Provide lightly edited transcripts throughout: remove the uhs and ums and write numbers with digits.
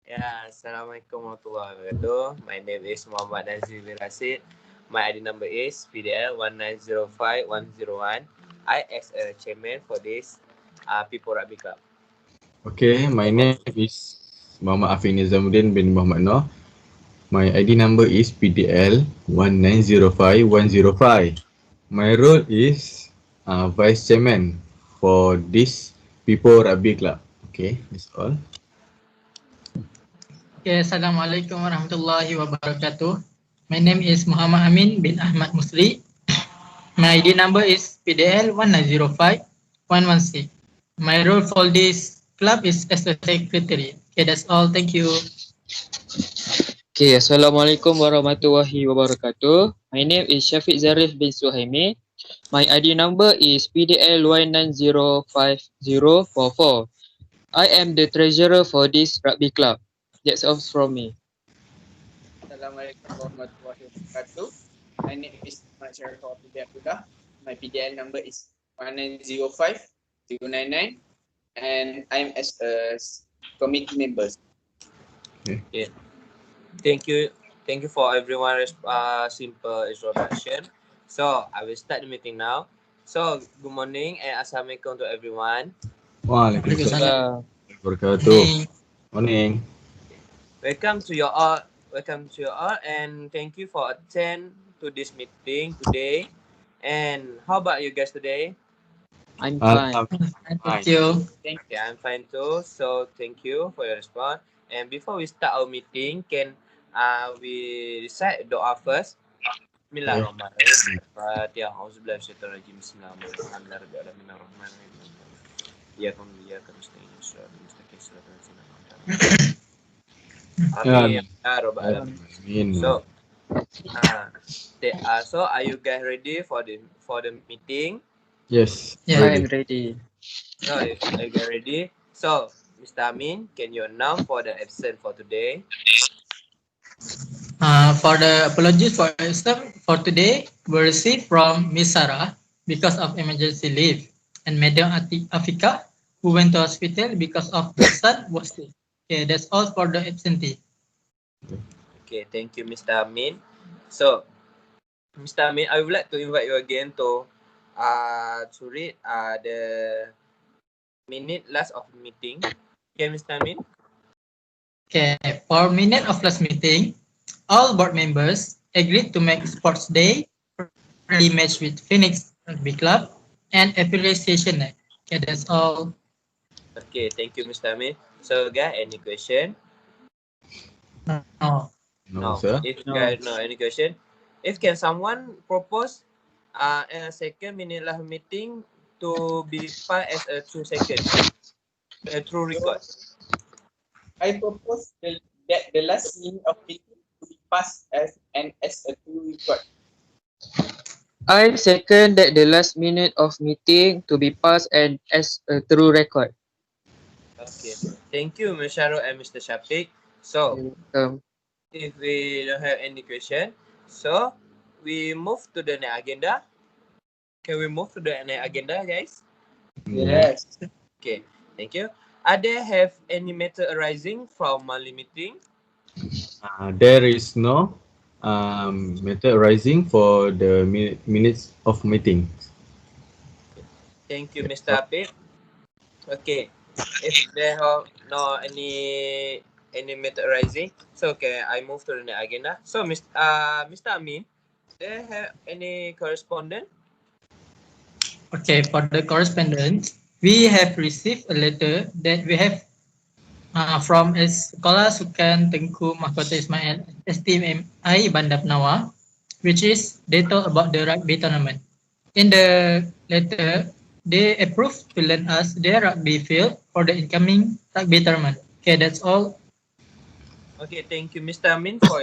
Ya, Assalamualaikum warahmatullahi wabarakatuh. My name is Muhammad NAZRI bin RASID. My ID number is PDL 1905101. I as a chairman for this Pippo Rugby Club. Okay, my name is Muhammad NIZAMUDDIN bin Muhammad Noor. My ID number is PDL 1905105. My role is Vice Chairman for this Pippo Rugby Club. Okay, that's all. Okay, Assalamualaikum warahmatullahi wabarakatuh. My name is Muhammad Amin bin AHMAD MUSRI. My ID number is PDL 1905116. My role for this club is as a secretary. Okay, that's all. Thank you. Okay, Assalamualaikum warahmatullahi wabarakatuh. My name is ZAREEF bin SUHAIMEE. My ID number is PDL 1905044. I am the treasurer for this rugby club. That's all from me. Assalamualaikum warahmatullahi wabarakatuh. My name is ABDULLAH. My PDL number is 1905099 and I'm as a committee member. Okay. Thank you for everyone. Simple introduction. So I will start the meeting now. So good morning and assalamualaikum to everyone. Waalaikumsalam wabarakatuh. Morning. Welcome to you all, and thank you for attend to this meeting today. And how about you guys today? I'm fine. Thank you. Okay, I'm fine too. So thank you for your response. And before we start our meeting, can we recite doa first? Bismillahirrahmanirrahim. Fatihah. Auzubillahi minasyaitonir rajim. Bismillahirrahmanirrahim. Iyyaka na'budu wa iyyaka nasta'in. Shiratal mustaqim. Shiratal ladzina an'amta 'alaihim. Amin. Ya Rabbal Alamin. So are you guys ready for the meeting? Yes. Yeah, I'm ready. So if you guys ready, so Mr. Amin, can you announce for the absent for today? For the apologies for for today, we received from Miss Sarah because of emergency leave, and Madam Afika, who went to hospital because of the son was sick. Okay, that's all for the absentee. Okay, thank you, Mr. Amin. So, Mr. Amin, I would like to invite you again to read the minute last of meeting. Okay, Mr. Amin. Okay, for minute of last meeting, all board members agreed to make sports day friendly match with Phoenix Rugby Club and appreciation night. Okay, that's all. Okay, thank you, Mr. Amin. So, guys, any question? No. No, sir. If guys no any question, if can someone propose a second minute last meeting to be part as a 2 second, a true record. I propose that the last minute of meeting to be passed as a true record. I second that the last minute of meeting to be passed and as a true record. Okay, thank you, Ms. SYAHRUL and Mr. SYAFIQ. So, if we don't have any question, so we move to the next agenda. Can we move to the next agenda, guys? Yes. Okay, thank you. Are there have any matter arising from monthly meeting? There is no matter arising for the minutes of meeting. Thank you, Mr. Apip. Okay, if there are no any matter arising, so okay, I move to the next agenda. So, Mr. Amin, do you have any correspondent? Okay, for the correspondence, we have received a letter that we have from Sekolah Sukan Tengku Mahkota Ismail STMI Bandar Penawa, which is they talk about the rugby tournament. In the letter, they approved to lend us their rugby field for the incoming rugby tournament. Okay, that's all. Okay, thank you, Mr. Amin, for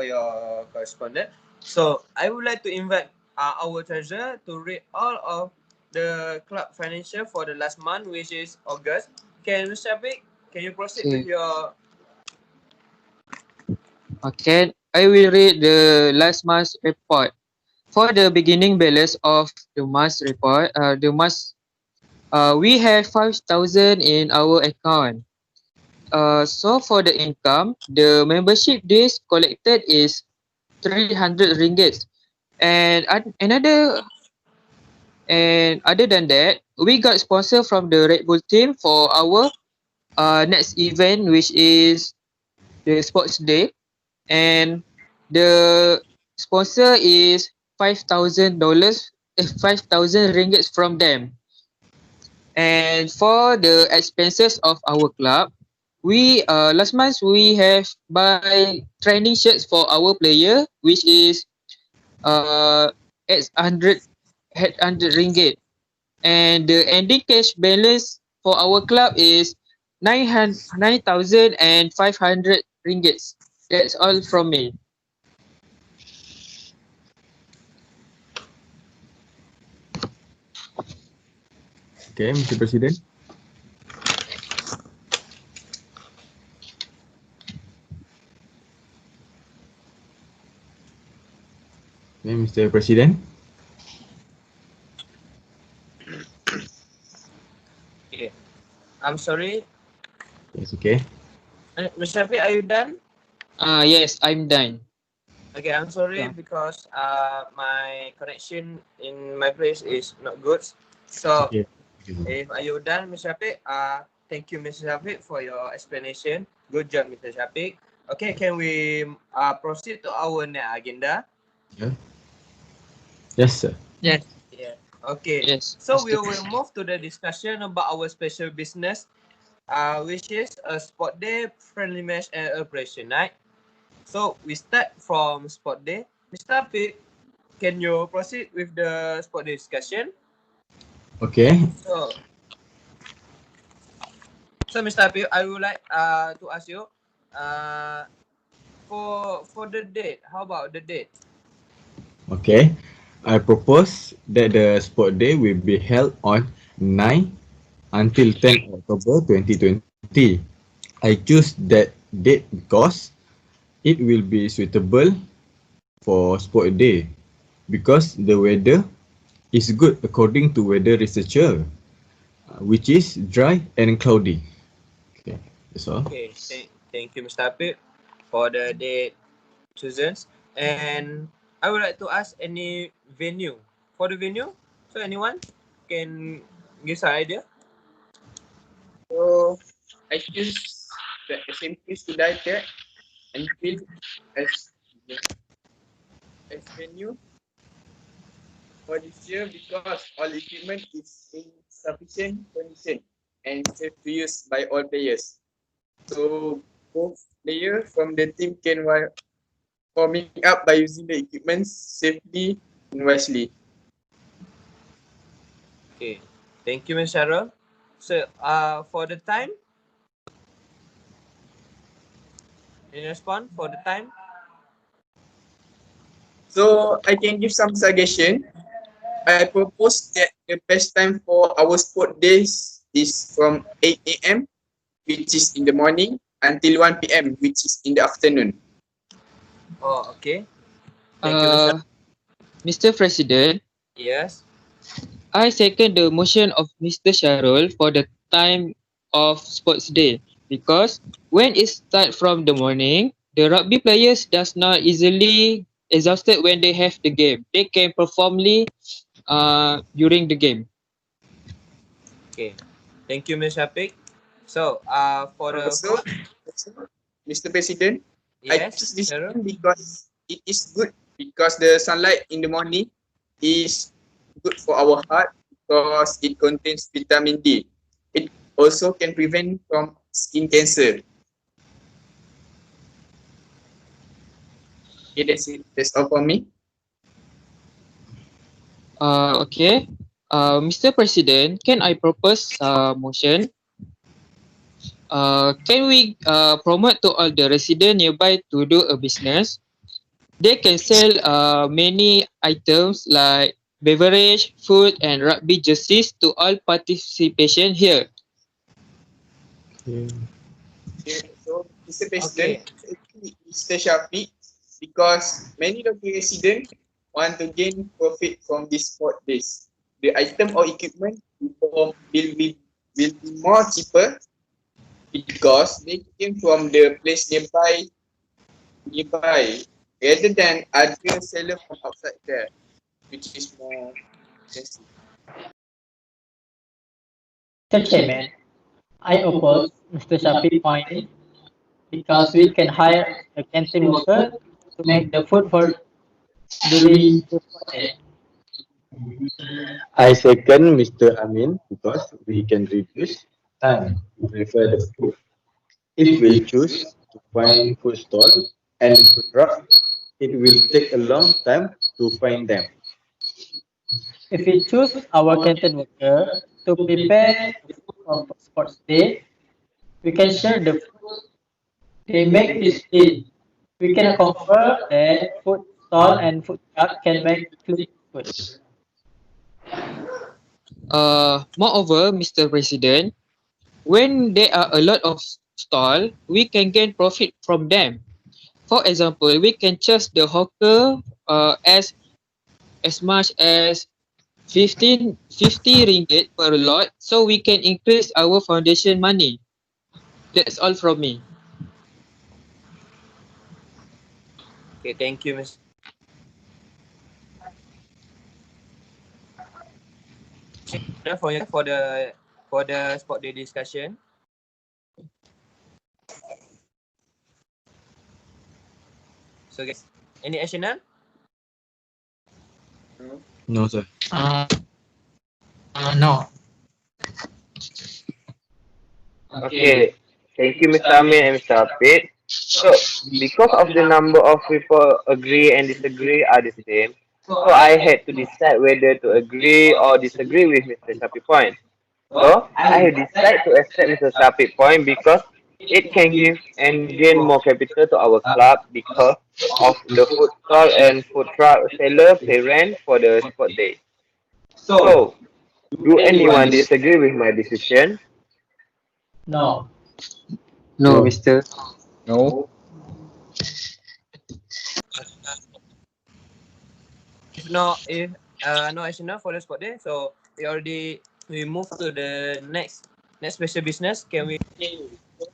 your correspondence. So I would like to invite our treasurer to read all of the club financial for the last month, which is August. Can Mr. Apik, can you proceed with your? Okay, I will read the last month's report. For the beginning balance of the month's report, we have 5,000 in our account. So for the income, the membership dues collected is 300 ringgit. And other than that, we got sponsor from the Red Bull team for our next event, which is the sports day, and the sponsor is $5,000, 5,000 ringgit from them. And for the expenses of our club, we last month we have buy training shirts for our player, which is 800 ringgit, and the ending cash balance for our club is 9,500 ringgit. That's all from me. Okay, Mr. President. Okay, Mr. President. Okay. I'm sorry. Yes, okay. Mr. Shafiq, are you done? Yes, I'm done. Okay, I'm sorry Yeah. because my connection in my place is not good. So Okay. if are you done, Mr. Shafiq? Thank you, Mr. Shafiq, for your explanation. Good job, Mr. Shafiq. Okay, can we proceed to our next agenda? Yeah. Yes, sir. Yes. Yeah. Okay. Yes, So Mr. we will President. move to the discussion about our special business, which is a sport day, friendly match, and operation night. So we start from sport day. Mr. Shafiq, can you proceed with the sport day discussion? Okay. So Mr. Shafiq, I would like to ask you, for the date. How about the date? Okay. I propose that the sport day will be held on 9 until 10 October 2020. I choose that date because it will be suitable for sport day because the weather is good according to weather researcher, which is dry and cloudy. Okay, that's all. Okay, thank you, Mr. Shafiq, for the date chosen. And I would like to ask any venue. For the venue, so anyone can give some idea? So I choose the SMP Sudaikat and field as as venue for this year because all equipment is in sufficient condition and safe to use by all players. So both players from the team can warming up by using the equipment safely and wisely. Okay, thank you, Ms. Shahrul. So, for the time, in response for the time. So I can give some suggestion. I propose that the best time for our sport days is from 8 a.m., which is in the morning, until 1 p.m., which is in the afternoon. Oh, okay. Thank you, Mr. Mr. President, Yes. I second the motion of Mr. Shahrul for the time of sports day because when it start from the morning, the rugby players does not easily exhausted when they have the game. They can performly during the game. Okay. Thank you, Ms. Shafiq. So, for the Also, Mr. President, I yes, choose this Shahrul. time because it is good because the sunlight in the morning is good for our heart because it contains vitamin D. It also can prevent from skin cancer. Okay, that's it. That's all for me. Okay. Mr. President, can I propose a motion? Can we promote to all the residents nearby to do a business? They can sell many items like beverage, food, and rugby jerseys to all participation here. Okay. Okay, so Mr. President, Okay. Mr. Shafiq, because many local residents want to gain profit from this sport days. The item or equipment will be more cheaper because they came from the place nearby rather than other seller from outside there, which is more expensive. Mr. Chairman, I oppose Mr. Shafiq's point because we can hire a canteen worker to make the food for during the sport day. I second Mr. Amin because we can reduce time to prepare the food. If we choose to find food stall and food truck, it will take a long time to find them. If we choose our canteen worker to prepare the food for sports day, we can share the food they make each day. We can confirm that food stall and food truck can make clean food. Moreover, Mr. President, when there are a lot of stall, we can gain profit from them. For example, we can charge the hawker as much as 50 ringgit per lot, so we can increase our foundation money. That's all from me. Okay, thank you, Mr. For the sport day discussion. So guys, any additional? No, sir. No. Okay, thank you, Mr. Amin and Mr. Apid. So, because of the number of people agree and disagree are the same, so I had to decide whether to agree or disagree with Mr. Shafiq point. So, I have decided to accept Mr. Shafiq point because it can give and gain more capital to our club because of the food stall and food truck seller pay rent for the sport day. So, do anyone disagree with my decision? No. No, No. Mr. No. If no additional for the sport day, so we move to the next special business. Can we? Okay, so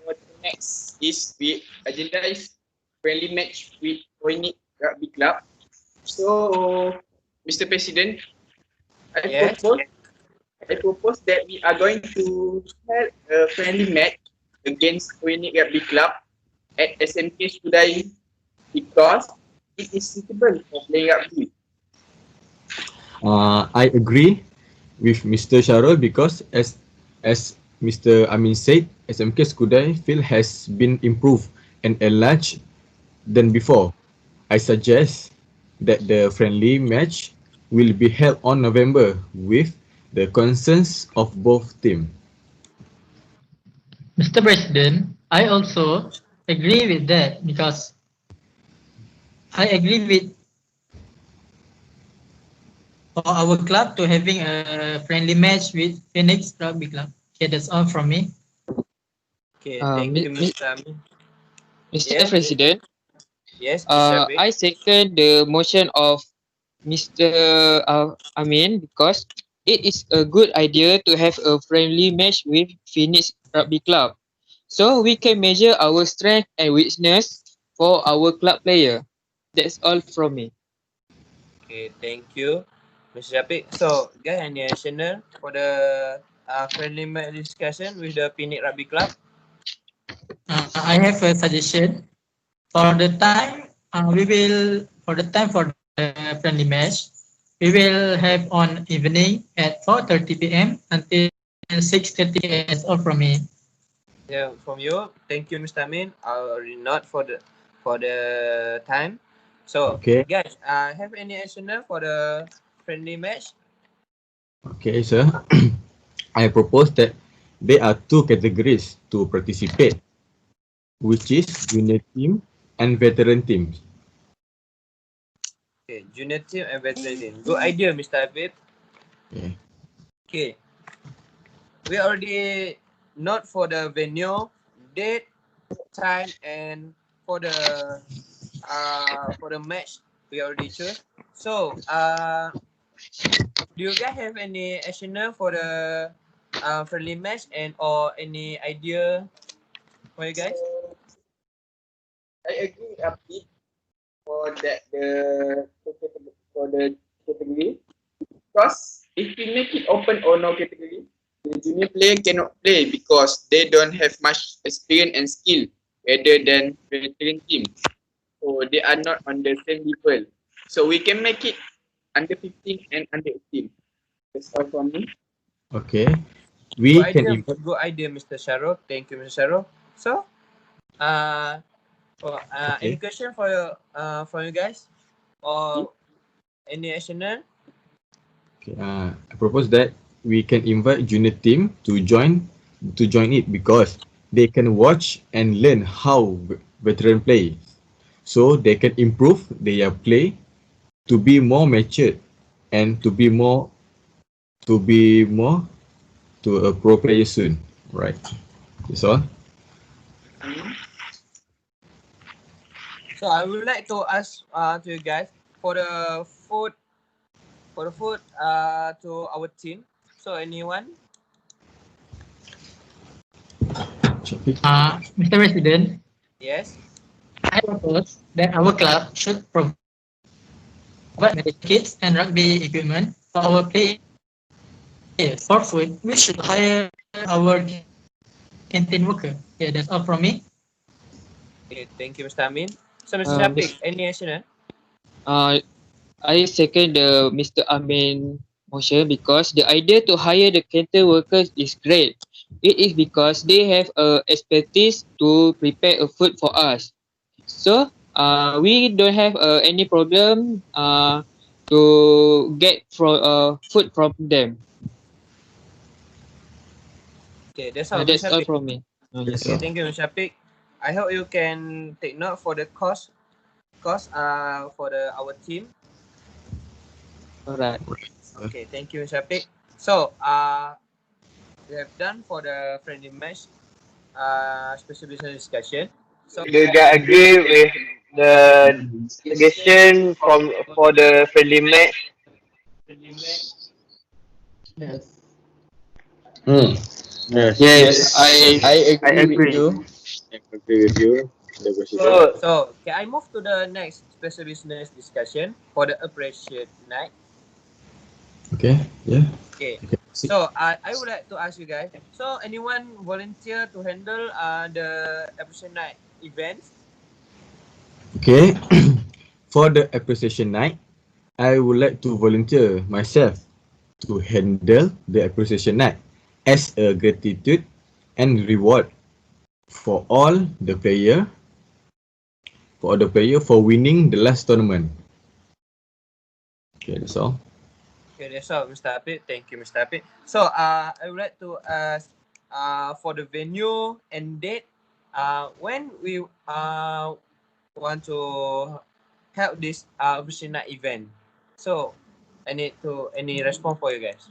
for the next is we agenda is friendly match with Koinik Rugby Club. So, Mr. President, Yes. I propose that we are going to have a friendly match against Koinik Rugby Club at SMK Sudai because it is suitable for playing rugby. I agree with Mr. SYAHRUL because as Mr. Amin said, SMK Skudai field has been improved and enlarged than before. I suggest that the friendly match will be held on November with the concerns of both teams. Mr. President, I also agree with that because I agree with for our club to having a friendly match with Phoenix Rugby Club. Okay, that's all from me. Okay, thank you, Mr. Amin. Mr. Yes. President, Yes, Mr. Shafiq. I second the motion of Mr. Amin because it is a good idea to have a friendly match with Phoenix Rugby Club, so we can measure our strength and weakness for our club player. That's all from me. Okay, thank you, Mr. Shafiq. So, guys, any additional for the friendly match discussion with the Phoenix Rugby Club? I have a suggestion. For the time, for the friendly match, we will have on evening at 4:30 p.m. until 6:30 p.m. That's all from me. Yeah, from you. Thank you, Mr. Amin. I already not for the time. So, Okay. guys, have any additional for the friendly match? Okay, sir. I propose that there are two categories to participate, which is junior team and veteran teams. Okay, junior team and veteran team. Good idea, Mr. Afif. Okay. Okay. We already not for the venue, date, time, and for the match we already choose. So do you guys have any additional for the friendly match and or any idea for you guys? I agree a bit for that for the category, because if we make it open or no category, the junior player cannot play because they don't have much experience and skill rather than veteran team. So they are not on the same level. So we can make it under 15 and under 18. That's all from me. Okay. We can invite. Good idea, Mr. Shahrul. Thank you, Mr. Shahrul. So, any Okay. question for you guys or any additional? Okay. I propose that we can invite junior team to join it because they can watch and learn how veteran play, so they can improve their play to be more matured and to be more to a pro player soon. Right. That's all. So I would like to ask to you guys for the food to our team. So anyone? Syafiq. Mr. President, Yes. I propose that our club should provide medical kits and rugby equipment for our players. For food, we should hire our canteen worker. Yeah, that's all from me. Okay, thank you, Mr. Amin. So Mr. Uh, Shafiq, Miss, any additional? I second the Mr. Amin motion because the idea to hire the canteen workers is great. It is because they have expertise to prepare a food for us. So we don't have any problem to get food from them. Okay, that's all, That's Mr. all Shafiq. from me. That's Okay, all. thank you, Mr. Shafiq. I hope you can take note for the cost for our team. Alright. Okay, thank you, Mr. Shafiq. So we have done for the friendly match special business discussion. So Do you guys agree with the suggestion for the friendly match? Yes. Hmm. Yes. Yes, I I agree with agree. you. I agree with you. The president. So so can I move to the next special business discussion for the appreciate night? Okay. Yeah. Okay. Okay. So I would like to ask you guys. So anyone volunteer to handle the appreciation night events? Okay. For the appreciation night, I would like to volunteer myself to handle the appreciation night as a gratitude and reward for all the player for winning the last tournament. Okay, that's all. Okay, that's all, Mr. Apit. Thank you, Mr. Apit. So I would like to ask for the venue and date. When we want to have this appreciation night event. So I need to any response for you guys.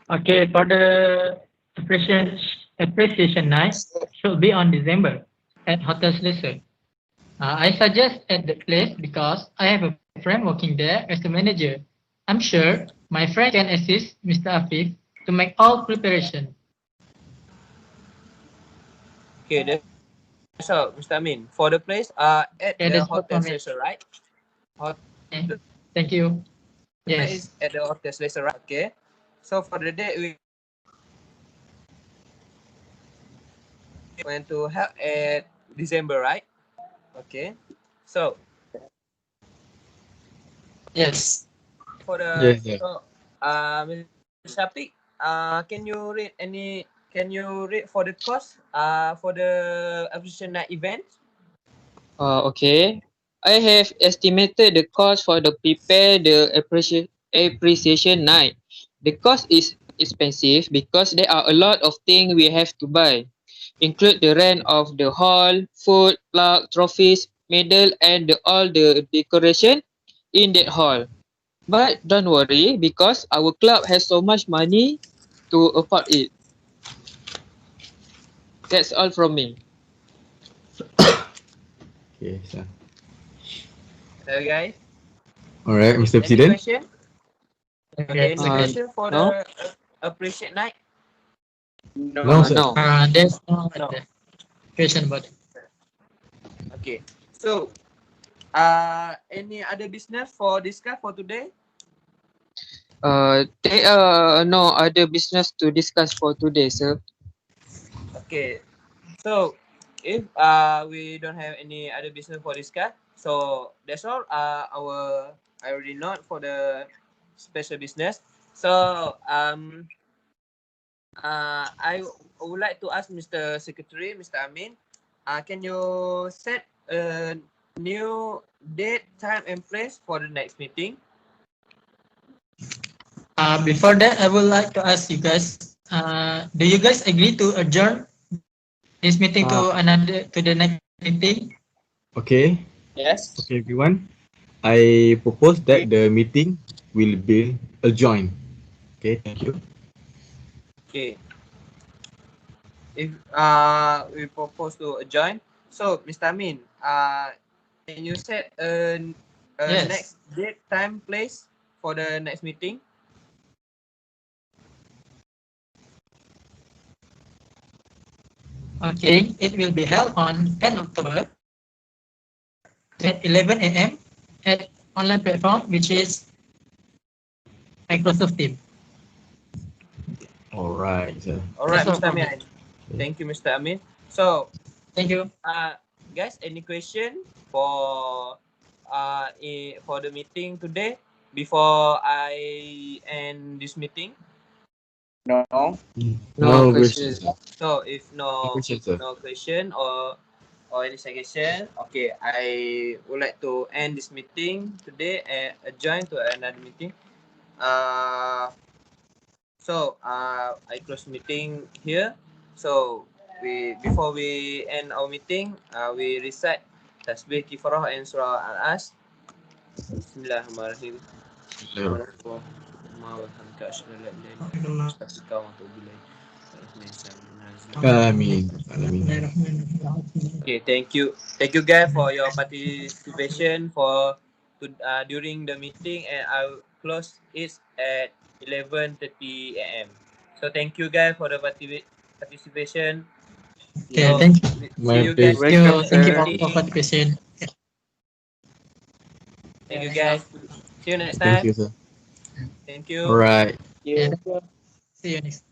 Okay, for the appreciation night should be on December at Hotel Leisure. I suggest at the place because I have a friend working there as a manager. I'm sure my friend can assist Mr. Afif to make all preparation. Okay, that's all, Mr. Amin. For the place at Okay, the that's all Hotel from me. Station, right? Okay. Thank you. The place Yes. is at the Hotel Station, right? Okay. So for the date we went to have at December, right? Okay. So Yes. for the Yes, yes. Mr. Shafiq, can you read for the cost for the appreciation night event? Okay. I have estimated the cost for the prepare the appreciation night. The cost is expensive because there are a lot of things we have to buy, include the rent of the hall, food, plaque, trophies, medal, and all the decoration in that hall. But don't worry because our club has so much money to afford it. That's all from me. Okay, so Hello guys. Alright, Mr. Any President. question? Okay, Okay, any okay. question for no. the appreciate night? No, sir. No. There's no No. question about it. Okay. So, any other business for discuss for today? There no other business to discuss for today, sir. Okay. So, if we don't have any other business for discuss, so that's all. I already know for the special business. So, I would like to ask Mr. Secretary, Mr. Amin, can you set a new date, time, and place for the next meeting? Before that, I would like to ask you guys, do you guys agree to adjourn this meeting to the next meeting? Okay. Yes. Okay, everyone. I propose that the meeting will be adjourned. Okay, thank you. Okay. If we propose to adjourn, so Mr. Amin, can you set a Yes. next date, time, place for the next meeting? Okay, it will be held on 10 October at 11 a.m. at online platform, which is Microsoft Teams. Alright, sir. All right, That's all Mr. from me. Amin. Thank you, Mr. Amin. So, Thank you. guys, any question for for the meeting today before I end this meeting? No. No questions. questions. So, if No no questions, sir. question or any suggestion, okay, I would like to end this meeting today and adjourn to another meeting. I close meeting here. So before we end our meeting, we recite tasbih kifarah and surah al-as. Bismillahirrahmanirrahim. Amin. Amin. Okay, thank you guys for your participation for during the meeting, and I'll close it at 11:30 a.m. So thank you guys for the participation. Okay, So, thank you. see you guys. Thank you. Welcome, Thank you sir. for participation. Thank you guys. See you next Thank time. you, sir. Thank you. Alright. Yeah. See you next time.